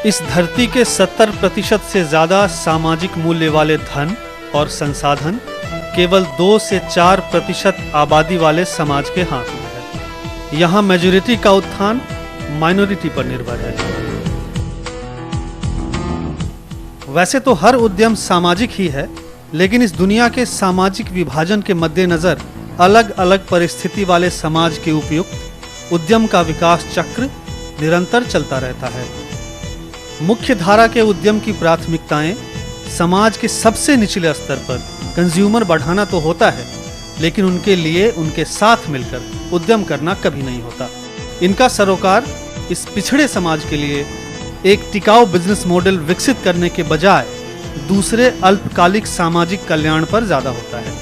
इस धरती के 70% से ज्यादा सामाजिक मूल्य वाले धन और संसाधन केवल 2 से 4% आबादी वाले समाज के हाथ में है। यहाँ मेजॉरिटी का उत्थान माइनॉरिटी पर निर्भर है। वैसे तो हर उद्यम सामाजिक ही है, लेकिन इस दुनिया के सामाजिक विभाजन के मद्देनजर अलग अलग परिस्थिति वाले समाज के उपयुक्त उद्यम का विकास चक्र निरंतर चलता रहता है। मुख्य धारा के उद्यम की प्राथमिकताएं समाज के सबसे निचले स्तर पर कंज्यूमर बढ़ाना तो होता है, लेकिन उनके लिए उनके साथ मिलकर उद्यम करना कभी नहीं होता। इनका सरोकार इस पिछड़े समाज के लिए एक टिकाऊ बिजनेस मॉडल विकसित करने के बजाय दूसरे अल्पकालिक सामाजिक कल्याण पर ज्यादा होता है।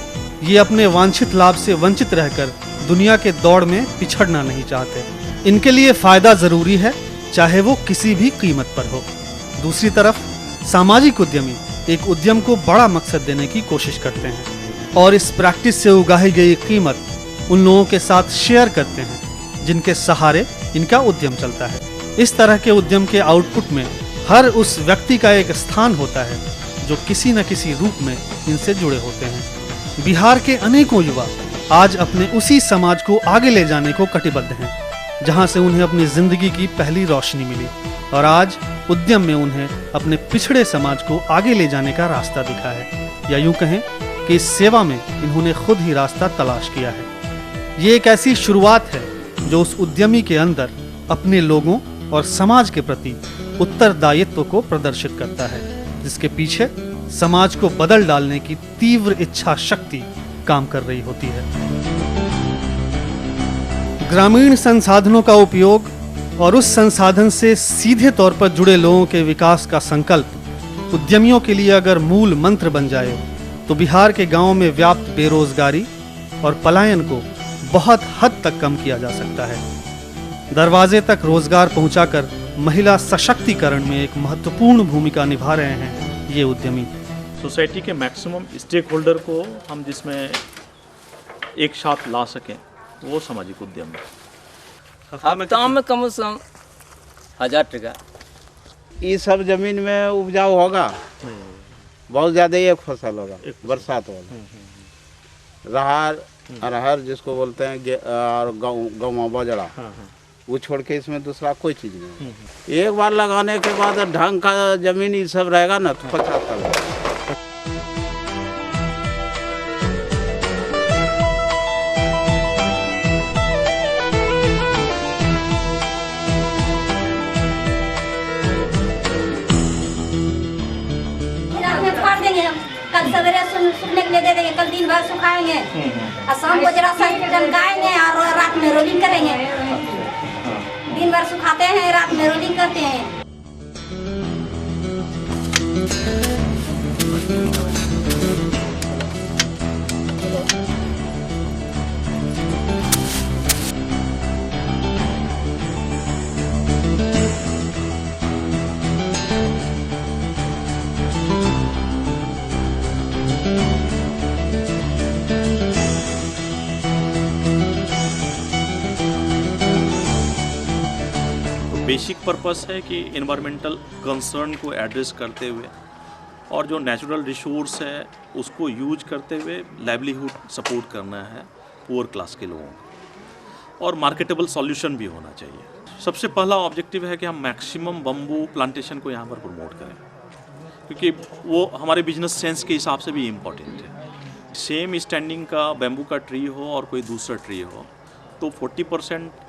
ये अपने वांछित लाभ से वंचित रहकर दुनिया के दौड़ में पिछड़ना नहीं चाहते। इनके लिए फायदा जरूरी है, चाहे वो किसी भी कीमत पर हो। दूसरी तरफ सामाजिक उद्यमी एक उद्यम को बड़ा मकसद देने की कोशिश करते हैं और इस प्रैक्टिस से उगाई गई कीमत उन लोगों के साथ शेयर करते हैं जिनके सहारे इनका उद्यम चलता है। इस तरह के उद्यम के आउटपुट में हर उस व्यक्ति का एक स्थान होता है जो किसी न किसी रूप में इनसे जुड़े होते हैं। बिहार के अनेकों युवा आज अपने उसी समाज को आगे ले जाने को कटिबद्ध हैं, जहां से उन्हें अपनी जिंदगी की पहली रोशनी मिली और आज उद्यम में उन्हें अपने पिछड़े समाज को आगे ले जाने का रास्ता दिखा है, या यूं कहें कि इस सेवा में इन्होंने खुद ही रास्ता तलाश किया है। ये एक ऐसी शुरुआत है जो उस उद्यमी के अंदर अपने लोगों और समाज के प्रति उत्तरदायित्व को प्रदर्शित करता है, जिसके पीछे समाज को बदल डालने की तीव्र इच्छा शक्ति काम कर रही होती है। ग्रामीण संसाधनों का उपयोग और उस संसाधन से सीधे तौर पर जुड़े लोगों के विकास का संकल्प उद्यमियों के लिए अगर मूल मंत्र बन जाए तो बिहार के गांवों में व्याप्त बेरोजगारी और पलायन को बहुत हद तक कम किया जा सकता है। दरवाजे तक रोजगार पहुंचाकर महिला सशक्तिकरण में एक महत्वपूर्ण भूमिका निभा रहे हैं ये उद्यमी। सोसाइटी के मैक्सिमम स्टेक होल्डर को हम जिसमें एक साथ ला सकें वो सामाजिक उद्यम है। हफ्ता में कम से कम 1000 टका। ये सब जमीन में उपजाऊ होगा, बहुत ज्यादा एक फसल होगा, बरसात होगा। राहर अरहर जिसको बोलते हैं और गेहूं बाजरा, वो छोड़ के इसमें दूसरा कोई चीज नहीं। एक बार लगाने के बाद ढंग का जमीन ये सब रहेगा ना तो 50 साल। कल सवेरे सूखने के लिए दे देंगे, कल दिन भर सुखाएंगे और शाम को जरा सा टनकाएंगे और रात में रोलिंग करेंगे। दिन भर सुखाते हैं, रात में रोलिंग करते हैं। बेसिक पर्पस है कि इन्वायरमेंटल कंसर्न को एड्रेस करते हुए और जो नेचुरल रिसोर्स है उसको यूज करते हुए लाइवलीहुड सपोर्ट करना है पुअर क्लास के लोगों को, और मार्केटेबल सॉल्यूशन भी होना चाहिए। सबसे पहला ऑब्जेक्टिव है कि हम मैक्सिमम बम्बू प्लांटेशन को यहाँ पर प्रमोट करें, क्योंकि वो हमारे बिजनेस सेंस के हिसाब से भी इम्पॉर्टेंट है। सेम स्टैंडिंग का बैम्बू का ट्री हो और कोई दूसरा ट्री हो तो 40%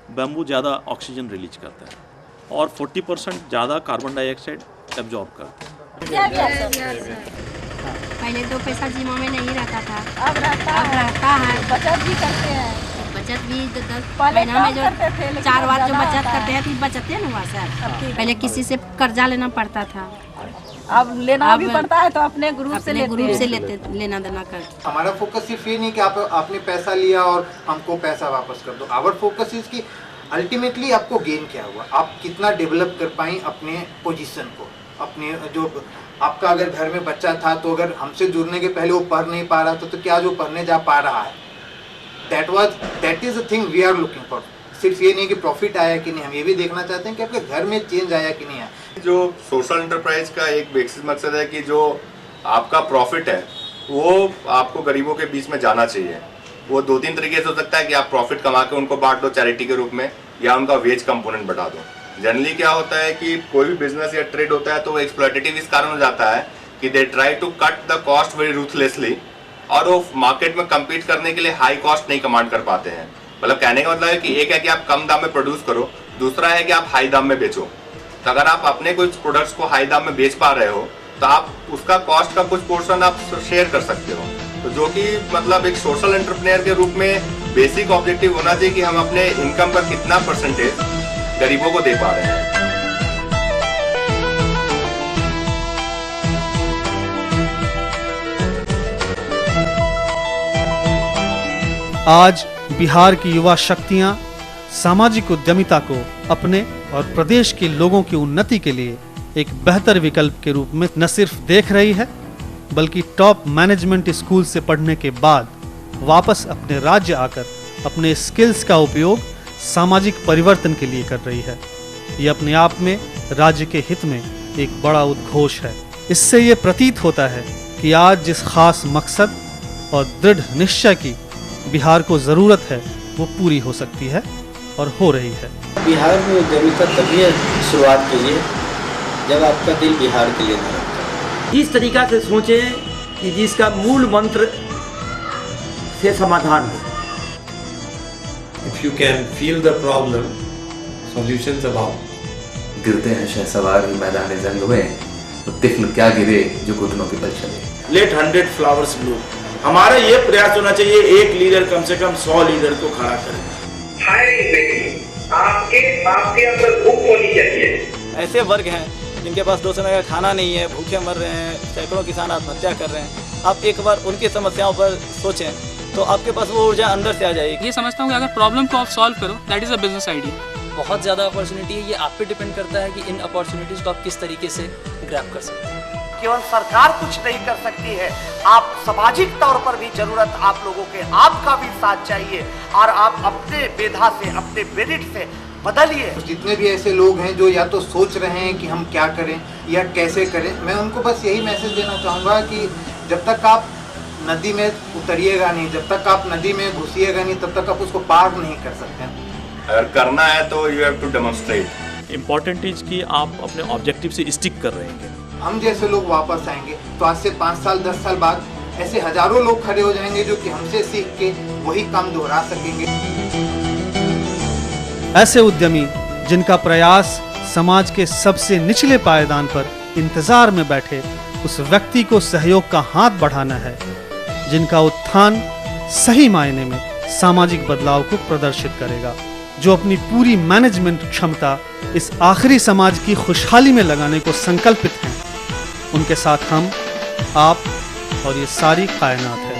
बैम्बू ज़्यादा ऑक्सीजन रिलीज करता है और 40% ज़्यादा कार्बन डाइऑक्साइड एब्जॉर्ब करता है। पहले तो पैसा जिम्मा में नहीं रहता था, अब रहता है। बचत भी करते हैं, बचत भी 10 महीना में जो 4 बार जो बचत करते हैं तो बचते ना हुआ सर। पहले किसी से कर्जा लेना पड़ता था, अब लेना भी पड़ता है तो अपने ग्रुप से लेते लेना देना कर। हमारा फोकस सिर्फ ये नहीं कि आपने पैसा लिया और हमको पैसा वापस कर दो। आवर फोकस इज कि अल्टीमेटली आपको गेन क्या हुआ, आप कितना डेवलप कर पाई अपने पोजीशन को। अपने जो आपका अगर घर में बच्चा था तो अगर हमसे जुड़ने के पहले वो पढ़ नहीं पा रहा था तो क्या जो पढ़ने जा पा रहा है, that is the thing we are looking for. सिर्फ ये नहीं कि प्रॉफिट आया कि नहीं, हम ये भी देखना चाहते हैं कि आपके घर में चेंज आया कि नहीं आया। जो सोशल एंटरप्राइज का एक बेसिक मकसद है कि जो आपका प्रॉफिट है वो आपको गरीबों के बीच में जाना चाहिए। वो 2-3 तरीके से हो सकता है कि आप प्रॉफिट कमा के उनको बांट दो चैरिटी के रूप में, या उनका वेज कंपोनेंट बढ़ा दो। जनरली क्या होता है कि कोई भी बिजनेस या ट्रेड होता है तो वो एक्सप्लॉइटेटिव इस कारण हो जाता है कि they try to cut the cost very ruthlessly, और वो मार्केट में कम्पीट करने के लिए हाई कॉस्ट नहीं कमांड कर पाते हैं। मतलब कहने का मतलब है कि एक है कि आप कम दाम में प्रोड्यूस करो, दूसरा है कि आप हाई दाम में बेचो। तो अगर आप अपने कुछ प्रोडक्ट्स को हाई दाम में बेच पा रहे हो तो आप उसका कॉस्ट का कुछ पोर्शन आप शेयर कर सकते हो। तो जो कि मतलब एक सोशल एंटरप्रेन्योर के रूप में बेसिक ऑब्जेक्टिव होना चाहिए कि हम अपने इनकम का कितना परसेंटेज गरीबों को दे पा रहे हैं। आज बिहार की युवा शक्तियां सामाजिक उद्यमिता को अपने और प्रदेश के लोगों की उन्नति के लिए एक बेहतर विकल्प के रूप में न सिर्फ देख रही है, बल्कि टॉप मैनेजमेंट स्कूल से पढ़ने के बाद वापस अपने राज्य आकर अपने स्किल्स का उपयोग सामाजिक परिवर्तन के लिए कर रही है। ये अपने आप में राज्य के हित में एक बड़ा उद्घोष है। इससे ये प्रतीत होता है कि आज जिस खास मकसद और दृढ़ निश्चय की बिहार को जरूरत है वो पूरी हो सकती है और हो रही है। बिहार में उद्यमिता तभी शुरुआत के लिए जब आपका दिल बिहार के लिए धड़कता है। इस तरीका से सोचें कि जिसका मूल मंत्र से समाधान हो। If you can feel the problem, solutions abound. गिरते हैं शहसवार मैदान जंग में, तो तिफल क्या गिरे जो घुटनों के बल चले। Let 100 flowers bloom. हमारा ये प्रयास होना चाहिए, एक लीडर कम से कम 100 लीडर को खड़ा करे। आपके अंदर भूख होनी चाहिए। ऐसे वर्ग हैं जिनके पास 2 समय का खाना नहीं है, भूखे मर रहे हैं, सैकड़ों किसान आत्महत्या कर रहे हैं। आप एक बार उनकी समस्याओं पर सोचें तो आपके पास वो ऊर्जा अंदर से आ जाएगी। ये समझता हूँ कि अगर प्रॉब्लम को आप सॉल्व करो, that is a business idea. बहुत ज़्यादा अपॉर्चुनिटी है, ये आप पे डिपेंड करता है कि इन अपॉर्चुनिटीज़ को आप किस तरीके से ग्रैब कर सकते हैं। केवल सरकार कुछ नहीं कर सकती है, आप सामाजिक तौर पर भी जरूरत आप लोगों के आपका भी साथ चाहिए, और आप अपने मेधा से अपने मेरिट से बदलिए। जितने भी ऐसे लोग हैं जो या तो सोच रहे हैं कि हम क्या करें या कैसे करें, मैं उनको बस यही मैसेज देना चाहूँगा कि जब तक आप नदी में उतरिएगा नहीं, जब तक आप नदी में घुसिएगा नहीं, तब तक आप उसको पार नहीं कर सकते। अगर करना है तो you have to demonstrate. Important चीज़ कि आप अपने ऑब्जेक्टिव से स्टिक कर रहे हैं। हम जैसे लोग वापस आएंगे तो आज से 5 साल 10 साल बाद ऐसे हजारों लोग खड़े हो जाएंगे जो कि हमसे सीख के वही काम दोहरा सकेंगे। ऐसे उद्यमी जिनका प्रयास समाज के सबसे निचले पायदान पर इंतजार में बैठे उस व्यक्ति को सहयोग का हाथ बढ़ाना है, जिनका उत्थान सही मायने में सामाजिक बदलाव को प्रदर्शित करेगा, जो अपनी पूरी मैनेजमेंट क्षमता इस आखिरी समाज की खुशहाली में लगाने को संकल्पित हैं। उनके साथ हम, आप और ये सारी कायनात है।